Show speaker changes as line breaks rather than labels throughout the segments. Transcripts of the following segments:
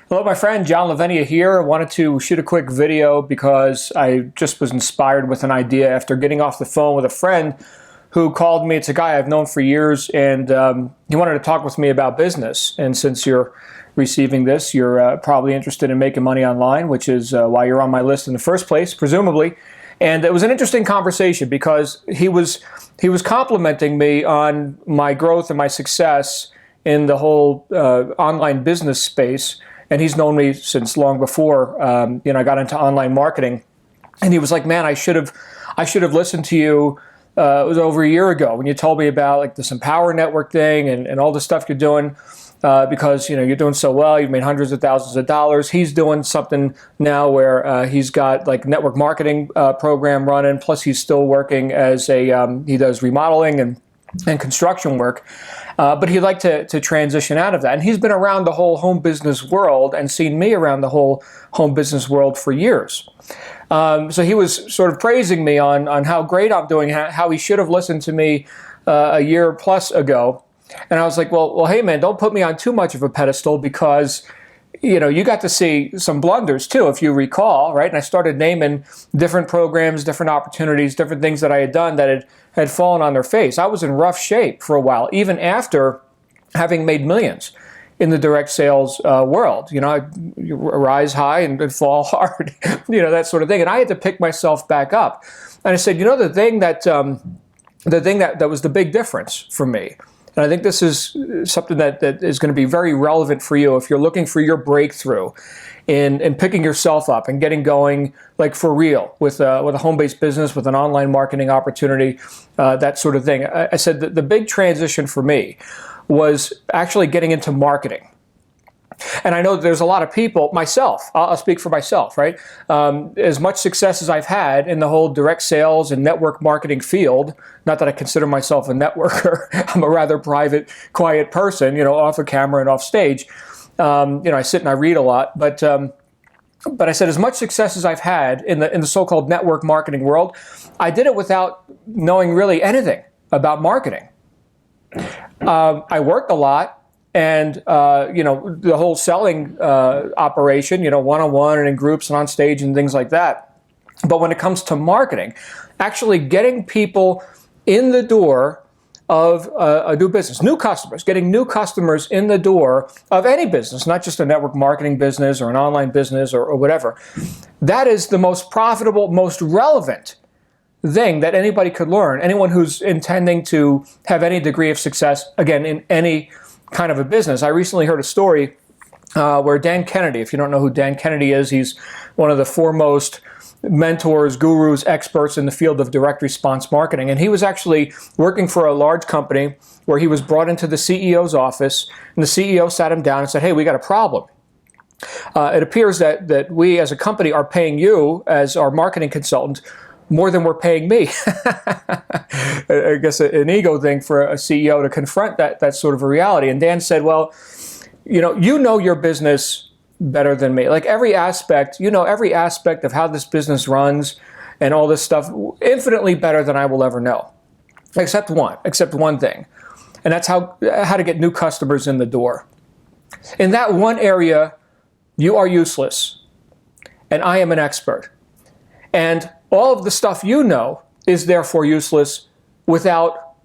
Hello, my friend, John Lavenia here. I wanted to shoot a quick video because I just was inspired with an idea after getting off the phone with a friend who called me. It's a guy I've known for years, and he wanted to talk with me about business. And since you're receiving this, you're probably interested in making money online, which is why you're on my list in the first place, presumably. And it was an interesting conversation because he was complimenting me on my growth and my success in the whole online business space. And he's known me since long before I got into online marketing. And he was like, "Man, I should have listened to you. It was over a year ago when you told me about like this Empower Network thing and all the stuff you're doing because you're doing so well. You've made hundreds of thousands of dollars." He's doing something now where he's got like network marketing program running. Plus, he's still working as he does remodeling and construction work. But he'd like to transition out of that. And he's been around the whole home business world and seen me around the whole home business world for years. So he was sort of praising me on how great I'm doing, how he should have listened to me a year plus ago. And I was like, well, hey, man, don't put me on too much of a pedestal because you got to see some blunders too, if you recall, right? And I started naming different programs, different opportunities, different things that I had done that had fallen on their face. I was in rough shape for a while, even after having made millions in the direct sales world. You rise high and fall hard, that sort of thing. And I had to pick myself back up. And I said, the thing that was the big difference for me. And I think this is something that is going to be very relevant for you if you're looking for your breakthrough in picking yourself up and getting going like for real with a home-based business, with an online marketing opportunity, that sort of thing. I said that the big transition for me was actually getting into marketing. And I know there's a lot of people, myself, I'll speak for myself, right? As much success as I've had in the whole direct sales and network marketing field, not that I consider myself a networker, I'm a rather private, quiet person, off the camera and off stage. I sit and I read a lot, but I said as much success as I've had in the so-called network marketing world, I did it without knowing really anything about marketing. I worked a lot. And, the whole selling operation, one-on-one and in groups and on stage and things like that. But when it comes to marketing, actually getting people in the door of a new business, new customers, getting new customers in the door of any business, not just a network marketing business or an online business or whatever, that is the most profitable, most relevant thing that anybody could learn. Anyone who's intending to have any degree of success, again, in any kind of a business. I recently heard a story where Dan Kennedy, if you don't know who Dan Kennedy is, he's one of the foremost mentors, gurus, experts in the field of direct response marketing. And he was actually working for a large company where he was brought into the CEO's office, and the CEO sat him down and said, "Hey, we got a problem. It appears that we as a company are paying you as our marketing consultant more than we're paying me." I guess an ego thing for a CEO to confront that sort of a reality. And Dan said, "Well, you know your business better than me. Like every aspect of how this business runs and all this stuff infinitely better than I will ever know. Except one thing. And that's how to get new customers in the door. In that one area, you are useless. And I am an expert. And all of the stuff you know is therefore useless without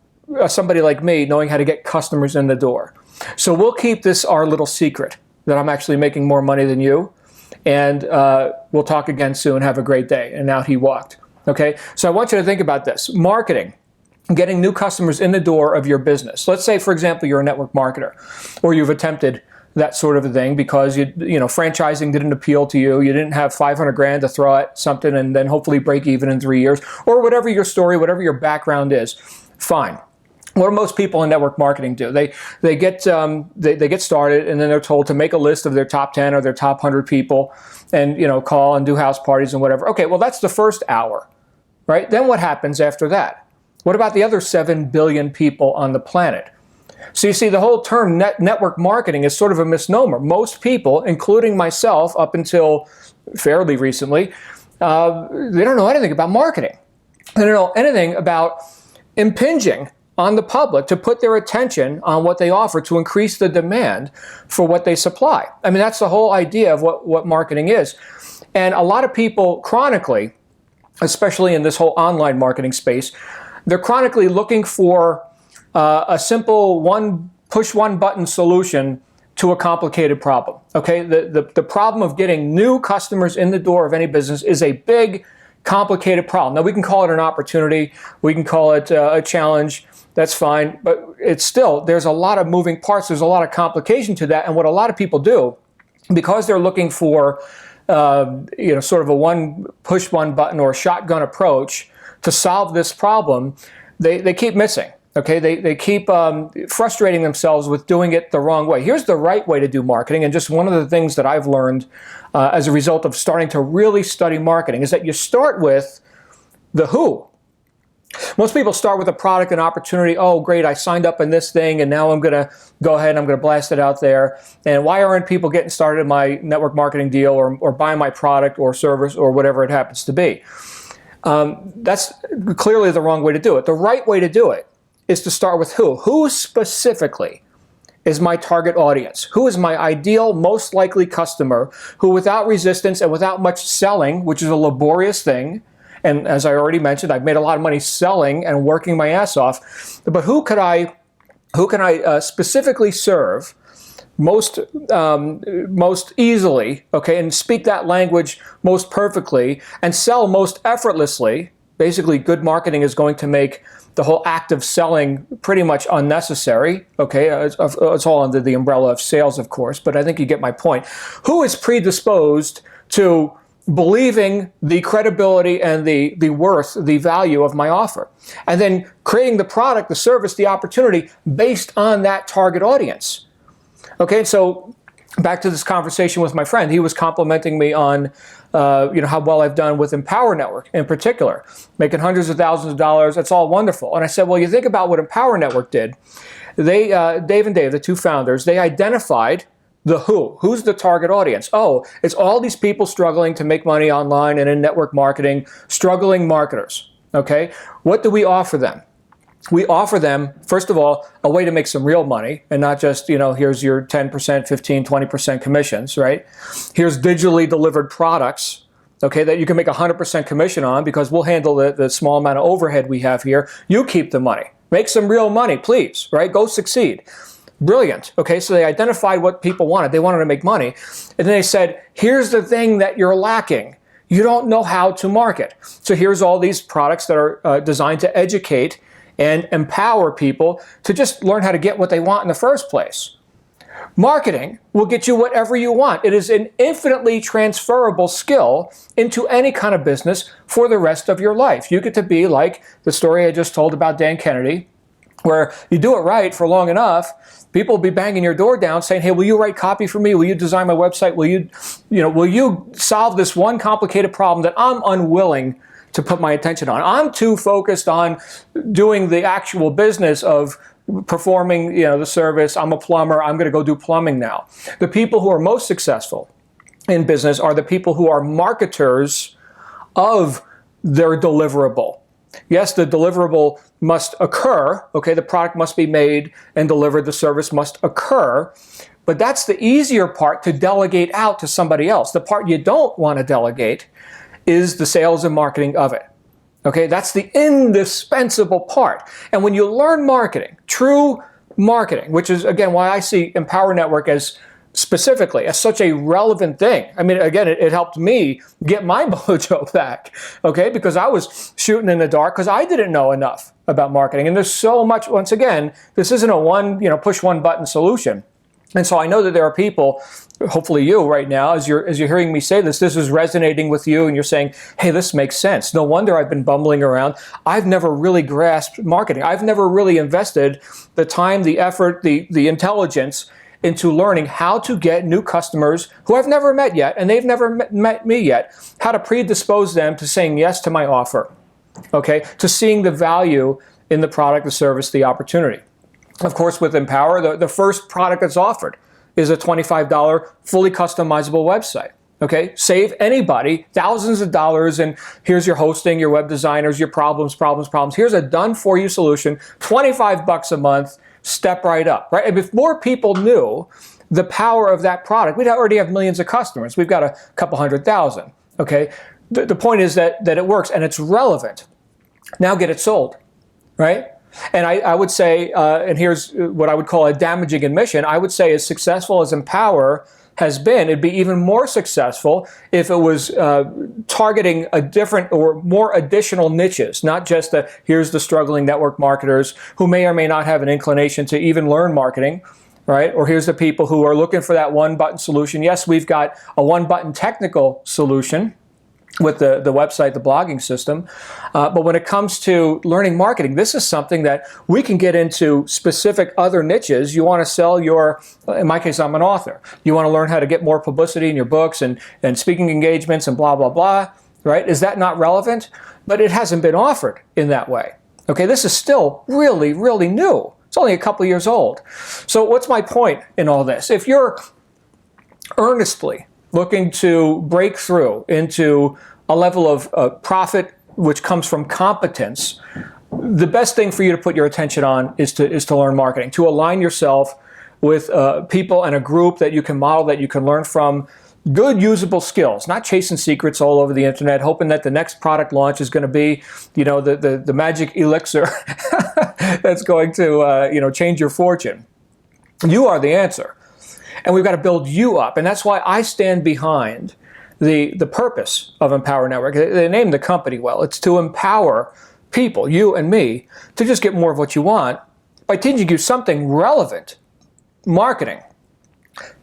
somebody like me knowing how to get customers in the door. So we'll keep this our little secret, that I'm actually making more money than you, and we'll talk again soon. Have a great day." And out he walked. Okay? So I want you to think about this. Marketing, getting new customers in the door of your business. Let's say, for example, you're a network marketer, or you've attempted that sort of a thing because franchising didn't appeal to you. You didn't have 500 grand to throw at something and then hopefully break even in 3 years, or whatever your story, whatever your background is. Fine. What do most people in network marketing do? They get started, and then they're told to make a list of their top 10 or their top 100 people, and call and do house parties and whatever. Okay, well that's the first hour, right? Then what happens after that? What about the other 7 billion people on the planet? So you see, the whole term network marketing is sort of a misnomer. Most people, including myself up until fairly recently, they don't know anything about marketing. They don't know anything about impinging on the public to put their attention on what they offer to increase the demand for what they supply. I mean, that's the whole idea of what marketing is. And a lot of people chronically, especially in this whole online marketing space, they're chronically looking for a simple push one button solution to a complicated problem. Okay, the problem of getting new customers in the door of any business is a big, complicated problem. Now, we can call it an opportunity, we can call it a challenge, that's fine, but it's still, there's a lot of moving parts, there's a lot of complication to that, and what a lot of people do, because they're looking for sort of a push one button or shotgun approach to solve this problem, they keep missing. Okay, they keep frustrating themselves with doing it the wrong way. Here's the right way to do marketing, and just one of the things that I've learned as a result of starting to really study marketing is that you start with the who. Most people start with a product and opportunity. Oh, great, I signed up in this thing, and now I'm going to go ahead and I'm going to blast it out there. And why aren't people getting started in my network marketing deal or buying my product or service or whatever it happens to be? That's clearly the wrong way to do it. The right way to do it is to start with who. Who specifically is my target audience? Who is my ideal, most likely customer who, without resistance and without much selling, which is a laborious thing, and as I already mentioned, I've made a lot of money selling and working my ass off, but who can I specifically serve most easily, okay, and speak that language most perfectly and sell most effortlessly? Basically, good marketing is going to make the whole act of selling pretty much unnecessary. Okay, it's all under the umbrella of sales, of course, but I think you get my point. Who is predisposed to believing the credibility and the worth, the value of my offer? And then creating the product, the service, the opportunity based on that target audience. Okay, so back to this conversation with my friend, he was complimenting me on how well I've done with Empower Network in particular, making hundreds of thousands of dollars. That's all wonderful. And I said, well, you think about what Empower Network did. They, Dave and Dave, the two founders, they identified the who. Who's the target audience? Oh, it's all these people struggling to make money online and in network marketing, struggling marketers. Okay, what do we offer them? We offer them, first of all, a way to make some real money and not just, here's your 10%, 15, 20% commissions, right? Here's digitally delivered products, okay, that you can make 100% commission on because we'll handle the small amount of overhead we have here. You keep the money. Make some real money, please, right? Go succeed. Brilliant. Okay, so they identified what people wanted. They wanted to make money. And then they said, here's the thing that you're lacking. You don't know how to market. So here's all these products that are designed to educate and empower people to just learn how to get what they want in the first place. Marketing will get you whatever you want. It is an infinitely transferable skill into any kind of business for the rest of your life. You get to be like the story I just told about Dan Kennedy, where you do it right for long enough, people will be banging your door down saying, hey, will you write copy for me? Will you design my website? Will you solve this one complicated problem that I'm unwilling to put my attention on? I'm too focused on doing the actual business of performing, the service. I'm a plumber. I'm going to go do plumbing now. The people who are most successful in business are the people who are marketers of their deliverable. Yes, the deliverable must occur. Okay, the product must be made and delivered. The service must occur. But that's the easier part to delegate out to somebody else. The part you don't want to delegate is the sales and marketing of it. Okay, that's the indispensable part. And when you learn marketing, true marketing, which is, again, why I see Empower Network as specifically as such a relevant thing. I mean, again, it helped me get my mojo back, okay, because I was shooting in the dark because I didn't know enough about marketing. And there's so much, once again, this isn't a push one button solution. And so I know that there are people, hopefully you right now, as you're hearing me say this is resonating with you and you're saying, hey, this makes sense. No wonder I've been bumbling around. I've never really grasped marketing. I've never really invested the time, the effort, the intelligence into learning how to get new customers who I've never met yet, and they've never met me yet, how to predispose them to saying yes to my offer, okay, to seeing the value in the product, the service, the opportunity. Of course, with Empower, the first product that's offered is a $25 fully customizable website. Okay, save anybody thousands of dollars, and here's your hosting, your web designers, your problems. Here's a done-for-you solution, 25 bucks a month, step right up, right? And if more people knew the power of that product, we'd already have millions of customers. We've got a couple 100,000, okay? The point is that it works and it's relevant. Now get it sold, right? And I would say, and here's what I would call a damaging admission, I would say as successful as Empower has been, it'd be even more successful if it was targeting a different or more additional niches, not just here's the struggling network marketers who may or may not have an inclination to even learn marketing, right? Or here's the people who are looking for that one-button solution. Yes, we've got a one-button technical solution with the website, the blogging system. But when it comes to learning marketing, this is something that we can get into specific other niches. You want to sell in my case, I'm an author. You want to learn how to get more publicity in your books and speaking engagements and blah, blah, blah, right? Is that not relevant? But it hasn't been offered in that way. Okay, this is still really, really new. It's only a couple years old. So what's my point in all this? If you're earnestly looking to break through into a level of profit which comes from competence, the best thing for you to put your attention on is to learn marketing, to align yourself with people and a group that you can model, that you can learn from, good usable skills, not chasing secrets all over the internet, hoping that the next product launch is going to be, the magic elixir that's going to, change your fortune. You are the answer. And we've got to build you up. And that's why I stand behind the purpose of Empower Network. They named the company well. It's to empower people, you and me, to just get more of what you want by teaching you something relevant. Marketing.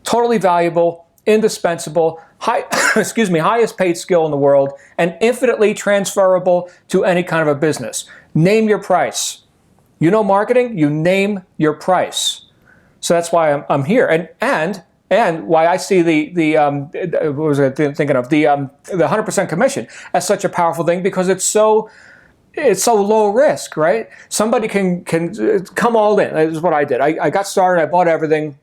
Totally valuable, indispensable, highest paid skill in the world, and infinitely transferable to any kind of a business. Name your price. You know marketing? You name your price. So that's why I'm here, and why I see what was I thinking of, the 100% commission as such a powerful thing, because it's so low risk, right? Somebody can come all in. This is what I did. I got started. I bought everything.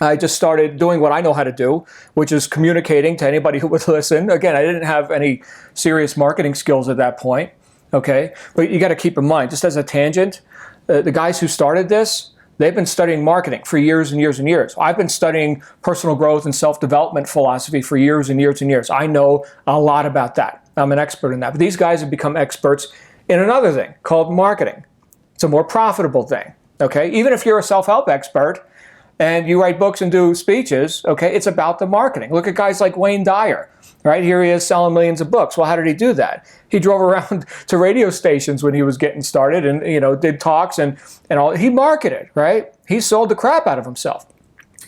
I just started doing what I know how to do, which is communicating to anybody who would listen. Again, I didn't have any serious marketing skills at that point. Okay, but you got to keep in mind, just as a tangent, the guys who started this, they've been studying marketing for years and years and years. I've been studying personal growth and self-development philosophy for years and years and years. I know a lot about that. I'm an expert in that. But these guys have become experts in another thing called marketing. It's a more profitable thing, okay? Even if you're a self-help expert and you write books and do speeches, okay, it's about the marketing. Look at guys like Wayne Dyer, right? Here he is selling millions of books. Well, how did he do that? He drove around to radio stations when he was getting started and, did talks and all. He marketed, right? He sold the crap out of himself.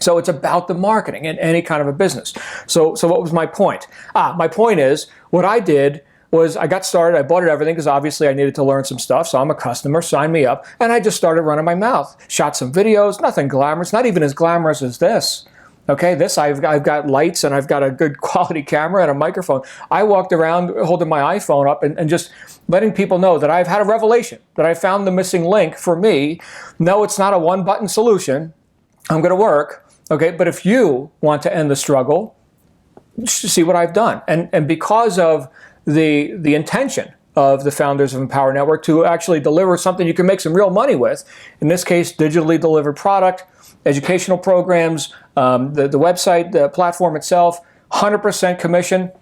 So it's about the marketing in any kind of a business. So what was my point? My point is, what I did was I got started, I bought everything because obviously I needed to learn some stuff, so I'm a customer, sign me up, and I just started running my mouth. Shot some videos, nothing glamorous, not even as glamorous as this. Okay, this I've got lights and I've got a good quality camera and a microphone. I walked around holding my iPhone up and just letting people know that I've had a revelation, that I found the missing link for me. No, it's not a one-button solution. I'm going to work, okay, but if you want to end the struggle, see what I've done. And because of the intention of the founders of Empower Network to actually deliver something you can make some real money with, in this case, digitally delivered product, educational programs, the website, the platform itself, 100% commission.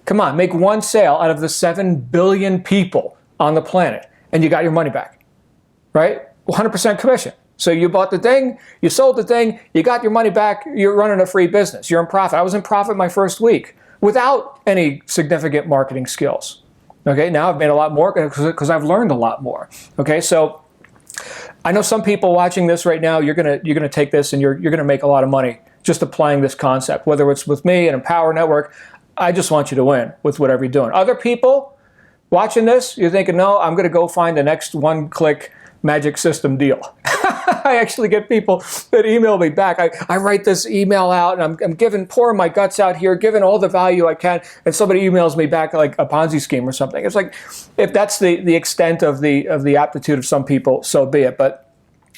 Come on, make one sale out of the 7 billion people on the planet, and you got your money back, right? 100% commission. So you bought the thing, you sold the thing, you got your money back, you're running a free business, you're in profit. I was in profit my first week without any significant marketing skills. Okay, now I've made a lot more because I've learned a lot more. Okay, so I know some people watching this right now, you're gonna take this and you're gonna make a lot of money just applying this concept, whether it's with me and Empower Network. I just want you to win with whatever you're doing. Other people watching this, you're thinking, no, I'm gonna go find the next one-click magic system deal. I actually get people that email me back. I write this email out and I'm pouring my guts out here, giving all the value I can, and somebody emails me back like a Ponzi scheme or something. It's like, if that's the extent of the aptitude of some people, so be it. But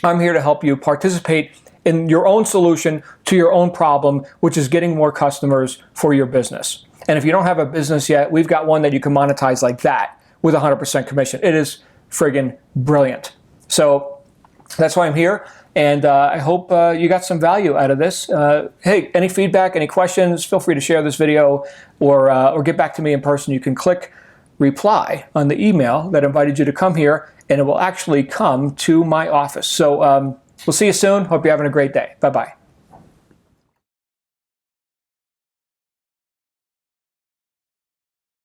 I'm here to help you participate in your own solution to your own problem, which is getting more customers for your business. And if you don't have a business yet, we've got one that you can monetize like that with 100% commission. It is friggin' brilliant. So that's why I'm here. And I hope you got some value out of this. Hey, any feedback, any questions, feel free to share this video or get back to me in person. You can click reply on the email that invited you to come here, and it will actually come to my office. So we'll see you soon. Hope you're having a great day. Bye-bye.